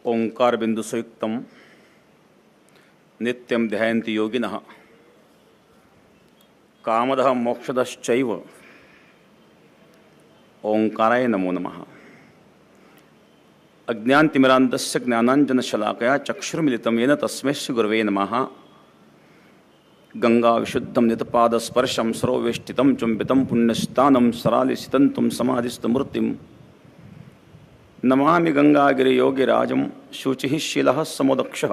ओंकार बिंदु संयुक्तम नित्यं ध्यायन्ति योगिनः कामदः मोक्षदश्चैव ओंकाराय नमो नमः। अज्ञानतिमिरान्धस्य ज्ञानाञ्जनशलाकया चक्षुर्मिलितं येन तस्मै श्रीगुरवे नमः। गंगाविशुद्धं नितपादस्पर्शं सरोवेष्टितं चुम्बितं पुण्यस्नानं सरालिसितं तं समाधिस्थमूर्तिं नमामि गंगागिरियोगिराजं शुचिः शीलः समोदक्षः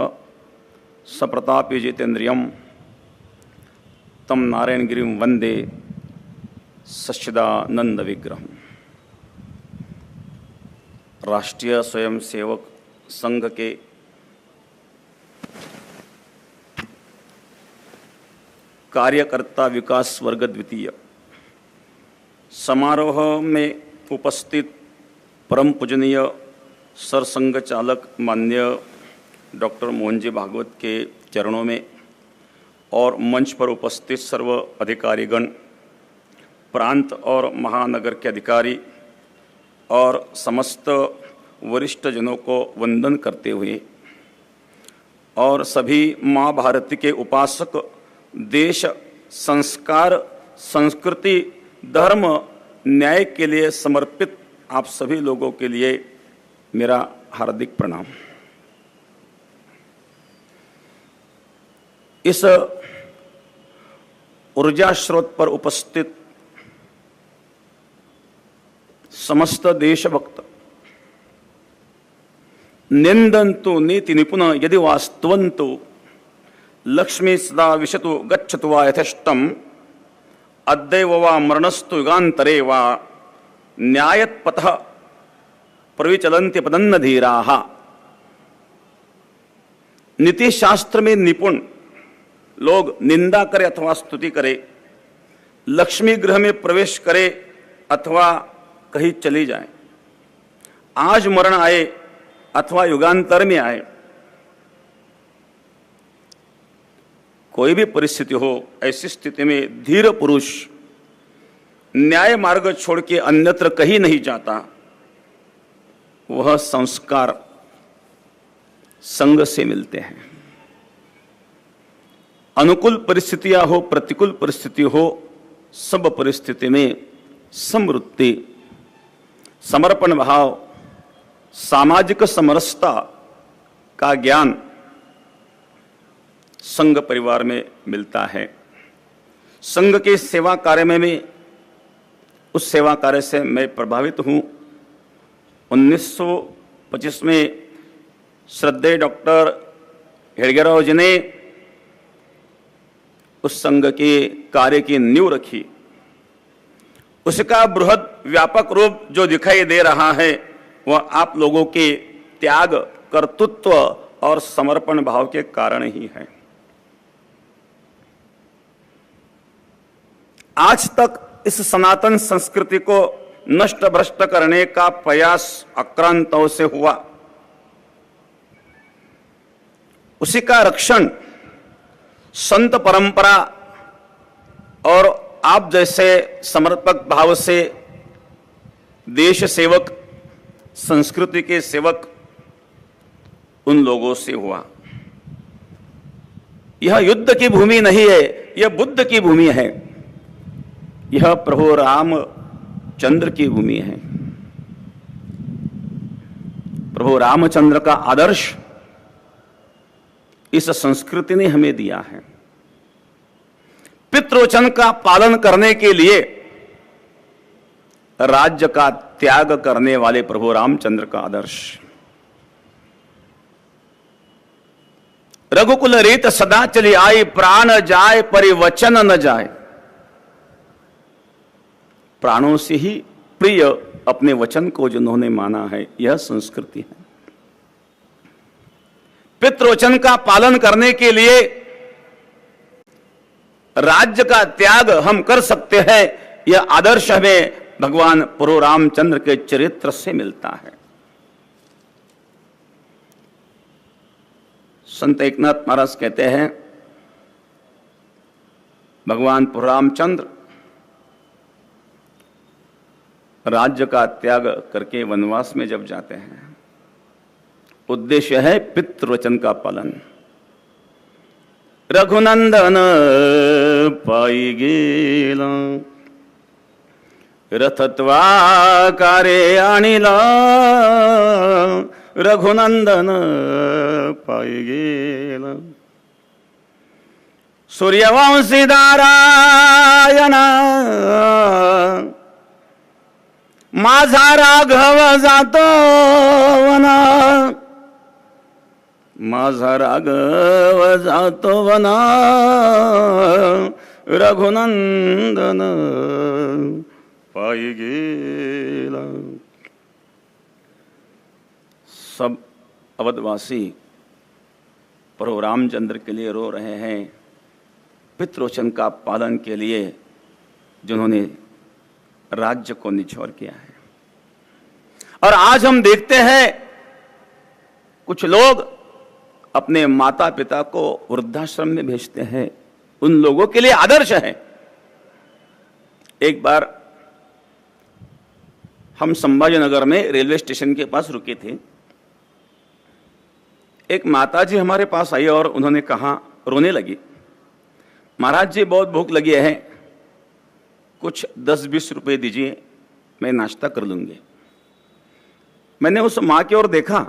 सप्रतापी जितेन्द्रियं तं नारायणगिरिं वंदे सच्चिदानंद विग्रहम्। राष्ट्रीय स्वयंसेवक संघ के कार्यकर्ता विकास वर्ग द्वितीय समारोह में उपस्थित परम पूजनीय सरसंघ चालक माननीय डॉक्टर मोहन जी भागवत के चरणों में और मंच पर उपस्थित सर्व अधिकारीगण, प्रांत और महानगर के अधिकारी और समस्त वरिष्ठ जनों को वंदन करते हुए और सभी माँ भारती के उपासक, देश, संस्कार, संस्कृति, धर्म, न्याय के लिए समर्पित आप सभी लोगों के लिए मेरा हार्दिक प्रणाम। इस ऊर्जा स्रोत पर उपस्थित समस्त देशभक्त निंदन्तु नीति निपुण यदि वास्तवन्तु लक्ष्मी सदा विशतु गच्छतु वा यथेष्टम अद्यैव वा मरणस्तु युगान्तरे वा न्यायपथः प्रविचलन्ति पदन्न धीराः। नीति शास्त्र में निपुण लोग निंदा करे अथवा स्तुति करे, लक्ष्मी गृह में प्रवेश करे अथवा कहीं चली जाए, आज मरण आए अथवा युगांतर में आए, कोई भी परिस्थिति हो, ऐसी स्थिति में धीर पुरुष न्याय मार्ग छोड़ के अन्यत्र कहीं नहीं जाता। वह संस्कार संघ से मिलते हैं। अनुकूल परिस्थितियां हो, प्रतिकूल परिस्थिति हो, सब परिस्थिति में समृद्धि, समर्पण भाव, सामाजिक समरसता का ज्ञान संघ परिवार में मिलता है। संघ के सेवा कार्य में उस सेवा कार्य से मैं प्रभावित हूँ। 1925 में श्रद्धेय डॉक्टर हेडगेराव जी ने उस संघ के कार्य की नींव रखी। उसका बृहद व्यापक रूप जो दिखाई दे रहा है वह आप लोगों के त्याग, कर्तृत्व और समर्पण भाव के कारण ही है। आज तक इस सनातन संस्कृति को नष्ट भ्रष्ट करने का प्रयास आक्रांताओं से हुआ। उसी का रक्षण संत परंपरा और आप जैसे समर्पक भाव से देश सेवक, संस्कृति के सेवक, उन लोगों से हुआ। यह युद्ध की भूमि नहीं है, यह बुद्ध की भूमि है। यह प्रभु रामचंद्र की भूमि है। प्रभु रामचंद्र का आदर्श इस संस्कृति ने हमें दिया है। पितृवचन का पालन करने के लिए राज्य का त्याग करने वाले प्रभु रामचंद्र का आदर्श। रघुकुल रीत सदा चली आई, प्राण जाए परिवचन न जाए। प्राणों से ही प्रिय अपने वचन को जिन्होंने माना है, यह संस्कृति है। पितृवचन का पालन करने के लिए राज्य का त्याग हम कर सकते हैं। यह आदर्श हमें भगवान प्रभु रामचंद्र के चरित्र से मिलता है। संत एकनाथ महाराज कहते हैं, भगवान प्रभु रामचंद्र राज्य का त्याग करके वनवास में जब जाते हैं उद्देश्य है पितृवचन का पालन। रघुनंदन पाई गेला, रथत्वाकारे आणिला, रघुनंदन पाई गेला। सूर्यवंशी नारायण माझा राघव जातो वना, माझा राघव जातो वना, रघुनंदन पाई गेला। सब अवधवासी प्रभु रामचंद्र के लिए रो रहे हैं, पितृवचन का पालन के लिए जिन्होंने राज्य को निछोड़ किया है। और आज हम देखते हैं कुछ लोग अपने माता पिता को वृद्धाश्रम में भेजते हैं, उन लोगों के लिए आदर्श है। एक बार हम संभाजीनगर में रेलवे स्टेशन के पास रुके थे। एक माताजी हमारे पास आई और उन्होंने कहा, रोने लगी, महाराज जी बहुत भूख लगी है, कुछ 10-20 रुपए दीजिए, मैं नाश्ता कर लूंगी। मैंने उस माँ की ओर देखा,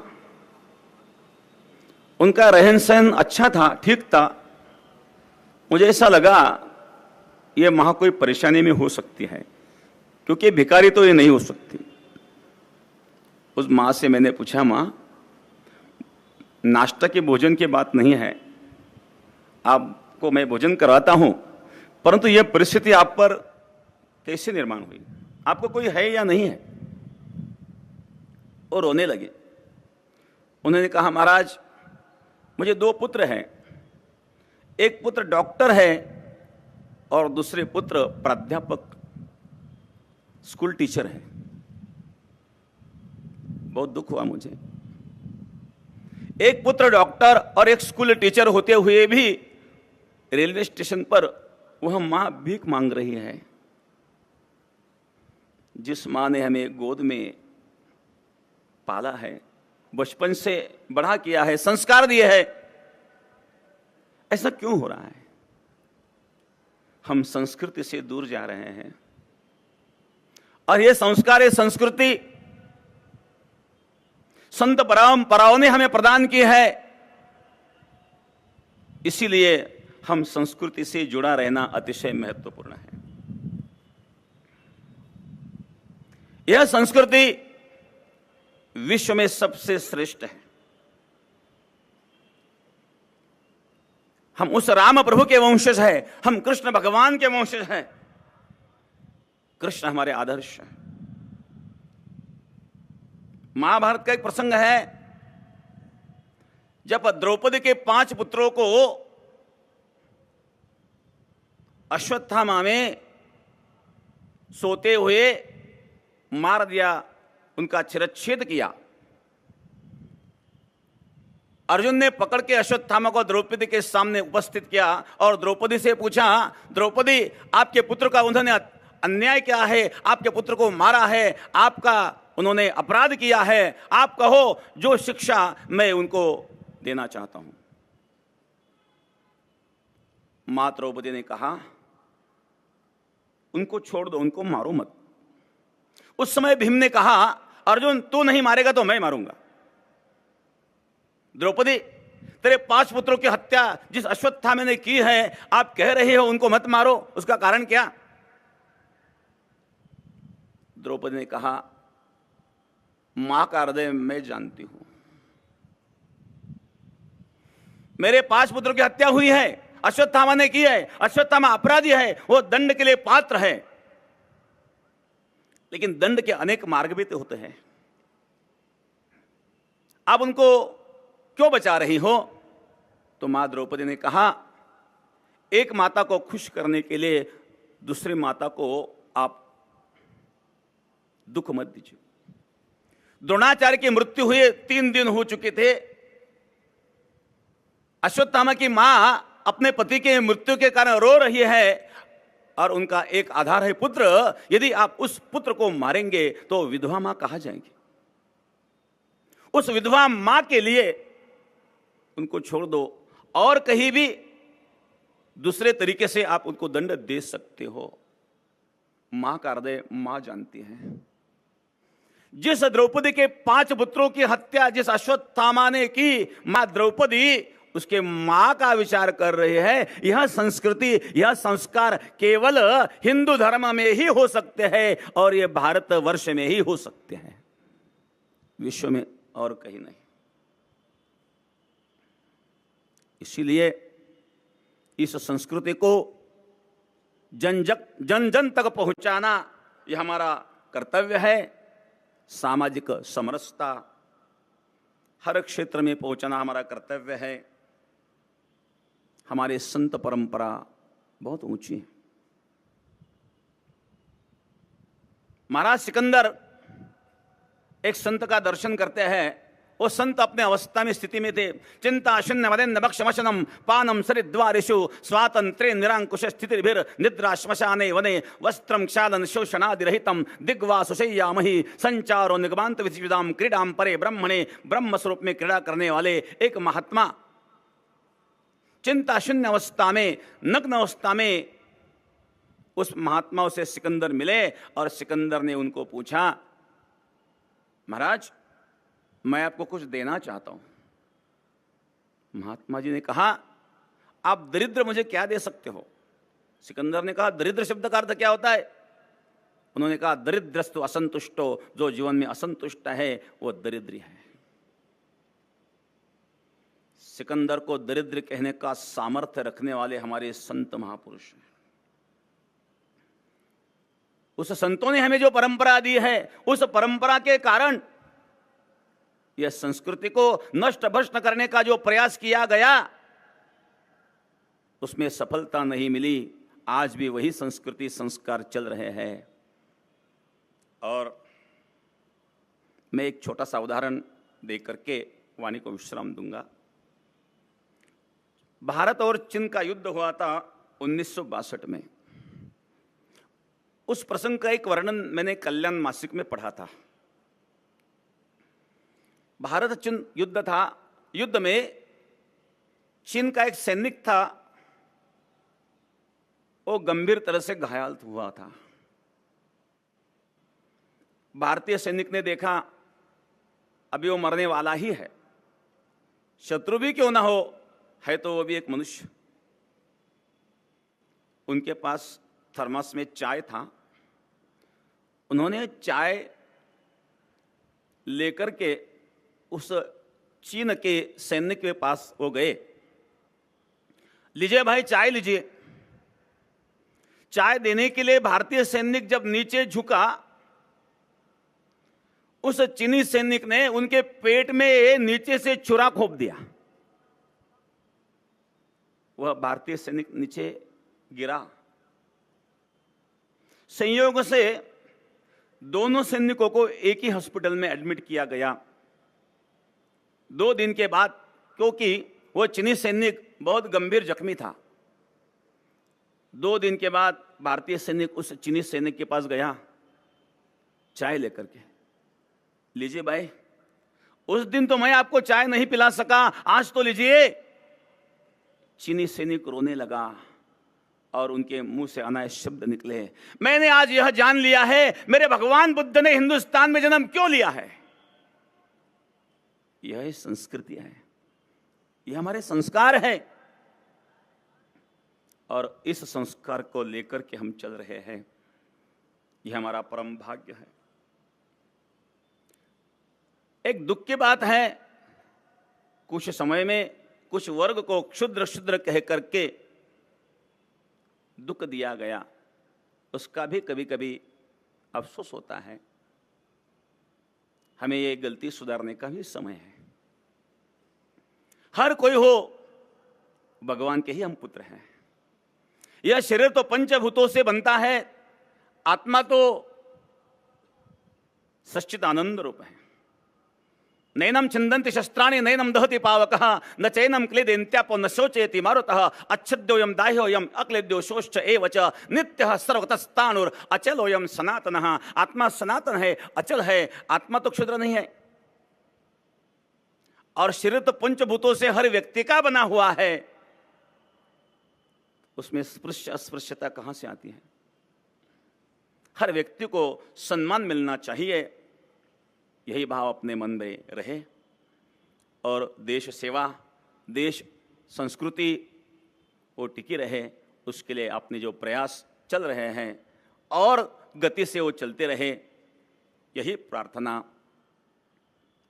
उनका रहन सहन अच्छा था, ठीक था। मुझे ऐसा लगा ये माँ कोई परेशानी में हो सकती है, क्योंकि भिखारी तो ये नहीं हो सकती। उस माँ से मैंने पूछा, माँ नाश्ता के भोजन की बात नहीं है, आपको मैं भोजन करवाता हूं, परंतु यह परिस्थिति आप पर कैसे निर्माण हुई, आपको कोई है या नहीं है? और रोने लगे। उन्होंने कहा, महाराज मुझे 2 पुत्र हैं, एक पुत्र डॉक्टर है और दूसरे पुत्र प्राध्यापक स्कूल टीचर है। बहुत दुख हुआ मुझे। एक पुत्र डॉक्टर और एक स्कूल टीचर होते हुए भी रेलवे स्टेशन पर वह मां भीख मांग रही है। जिस मां ने हमें गोद में पाला है, बचपन से बड़ा किया है, संस्कार दिए हैं, ऐसा क्यों हो रहा है? हम संस्कृति से दूर जा रहे हैं। और यह संस्कार, ये संस्कृति संत परंपराओं ने हमें प्रदान की है। इसीलिए हम संस्कृति से जुड़ा रहना अतिशय महत्वपूर्ण है। यह संस्कृति विश्व में सबसे श्रेष्ठ है। हम उस राम प्रभु के वंशज हैं, हम कृष्ण भगवान के वंशज हैं। कृष्ण हमारे आदर्श हैं। महाभारत का एक प्रसंग है, जब द्रौपदी के 5 पुत्रों को अश्वत्थामा में सोते हुए मार दिया, उनका शिरच्छेद किया। अर्जुन ने पकड़ के अश्वत्थामा को द्रौपदी के सामने उपस्थित किया और द्रौपदी से पूछा, द्रौपदी आपके पुत्र का उन्होंने अन्याय किया है, आपके पुत्र को मारा है, आपका उन्होंने अपराध किया है, आप कहो जो शिक्षा मैं उनको देना चाहता हूं। मां द्रौपदी ने कहा, उनको छोड़ दो, उनको मारो मत। उस समय भीम ने कहा, अर्जुन तू नहीं मारेगा तो मैं मारूंगा। द्रौपदी, तेरे 5 पुत्रों की हत्या जिस अश्वत्थामा ने की है, आप कह रहे हो उनको मत मारो, उसका कारण क्या? द्रौपदी ने कहा, मां का हृदय मैं जानती हूं। मेरे 5 पुत्रों की हत्या हुई है, अश्वत्थामा ने की है, अश्वत्थामा अपराधी है, वो दंड के लिए पात्र है। लेकिन दंड के अनेक मार्ग भी तो होते हैं। आप उनको क्यों बचा रही हो? तो मां द्रौपदी ने कहा, एक माता को खुश करने के लिए दूसरी माता को आप दुख मत दीजिए। द्रोणाचार्य की मृत्यु हुए 3 दिन हो चुके थे। अश्वत्थामा की मां अपने पति के मृत्यु के कारण रो रही है और उनका एक आधार है पुत्र। यदि आप उस पुत्र को मारेंगे तो विधवा मां कहा जाएंगी। उस विधवा मां के लिए उनको छोड़ दो, और कहीं भी दूसरे तरीके से आप उनको दंड दे सकते हो। मां का हृदय मां जानती है। जिस द्रौपदी के 5 पुत्रों की हत्या जिस अश्वत्थामा ने की, मां द्रौपदी उसके मां का विचार कर रहे हैं। यह संस्कृति, यह संस्कार केवल हिंदू धर्म में ही हो सकते हैं और यह भारत वर्ष में ही हो सकते हैं, विश्व में और कहीं नहीं। इसीलिए इस संस्कृति को जन जन तक पहुंचाना यह हमारा कर्तव्य है। सामाजिक समरसता हर क्षेत्र में पहुंचाना हमारा कर्तव्य है। हमारे संत परंपरा बहुत ऊंची है। महाराज सिकंदर एक संत का दर्शन करते हैं। वो संत अपने अवस्था में स्थिति में थे। चिंता शून्य मदेन भक्षमशनम पानम सरिद्वारिषु स्वातंत्र्य निरांकुश स्थितिर्भिर निद्रा श्मशाने वने वस्त्रम क्षालन शोषणादिरहितम दिग्वा सुशय्यामहि संचारो निगमांत विचिदाम क्रीडाम परे ब्रह्मणे ब्रह्म स्वरूप में क्रीड़ा करने वाले एक महात्मा चिंता शून्य अवस्था में, नग्न अवस्था में उस महात्मा से सिकंदर मिले और सिकंदर ने उनको पूछा, महाराज मैं आपको कुछ देना चाहता हूं। महात्मा जी ने कहा, आप दरिद्र मुझे क्या दे सकते हो? सिकंदर ने कहा, दरिद्र शब्द का अर्थ क्या होता है? उन्होंने कहा, दरिद्रस्तु असंतुष्टो, जो जीवन में असंतुष्ट है वो दरिद्र है। सिकंदर को दरिद्र कहने का सामर्थ्य रखने वाले हमारे संत महापुरुष हैं। उस संतों ने हमें जो परंपरा दी है, उस परंपरा के कारण यह संस्कृति को नष्ट भ्रष्ट करने का जो प्रयास किया गया उसमें सफलता नहीं मिली। आज भी वही संस्कृति संस्कार चल रहे हैं। और मैं एक छोटा सा उदाहरण देकर के वाणी को विश्राम दूंगा। भारत और चीन का युद्ध हुआ था 1962 में। उस प्रसंग का एक वर्णन मैंने कल्याण मासिक में पढ़ा था। भारत चीन युद्ध था। युद्ध में चीन का एक सैनिक था, वो गंभीर तरह से घायल हुआ था। भारतीय सैनिक ने देखा अभी वो मरने वाला ही है, शत्रु भी क्यों ना हो, है तो वो भी एक मनुष्य। उनके पास थर्मस में चाय था। उन्होंने चाय लेकर के उस चीन के सैनिक के पास वो गए। लीजिए भाई चाय लीजिए। चाय देने के लिए भारतीय सैनिक जब नीचे झुका, उस चीनी सैनिक ने उनके पेट में नीचे से छुरा खोप दिया। वह भारतीय सैनिक नीचे गिरा। संयोग से दोनों सैनिकों को एक ही हॉस्पिटल में एडमिट किया गया। 2 दिन के बाद, क्योंकि वो चीनी सैनिक बहुत गंभीर जख्मी था, 2 दिन के बाद भारतीय सैनिक उस चीनी सैनिक के पास गया चाय लेकर के। लीजिए भाई, उस दिन तो मैं आपको चाय नहीं पिला सका, आज तो लीजिए। चीनी सैनिक रोने लगा और उनके मुंह से अनायास शब्द निकले, मैंने आज यह जान लिया है मेरे भगवान बुद्ध ने हिंदुस्तान में जन्म क्यों लिया है। यह संस्कृति है, यह हमारे संस्कार है और इस संस्कार को लेकर के हम चल रहे हैं। यह हमारा परम भाग्य है। एक दुख की बात है, कुछ समय में कुछ वर्ग को क्षुद्र क्षुद्र कह करके दुख दिया गया, उसका भी कभी कभी अफसोस होता है। हमें ये गलती सुधारने का भी समय है। हर कोई हो, भगवान के ही हम पुत्र हैं। यह शरीर तो पंचभूतों से बनता है, आत्मा तो सच्चित आनंद रूप है। नैनम छिंदन्ति शस्त्राणि नैनम दहति पावकः न चैनम क्लेदेन्त्यापो न शोचयति मारुतः अच्छद्योयम दाह्योयम अक्लेद्यो शोश्च एव च नित्यः सर्वतस्तानुर अचलोयम सनातनः। आत्मा सनातन है, अचल है। आत्मा तो क्षुद्र नहीं है। और शरीर तो पंचभूतों से हर व्यक्ति का बना हुआ है, उसमें स्पृश्य अस्पृश्यता कहां से आती है? हर व्यक्ति को सम्मान मिलना चाहिए, यही भाव अपने मन में रहे और देश सेवा, देश संस्कृति वो टिकी रहे, उसके लिए अपने जो प्रयास चल रहे हैं और गति से वो चलते रहे, यही प्रार्थना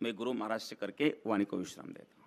मैं गुरु महाराज से करके वाणी को विश्राम देता हूं।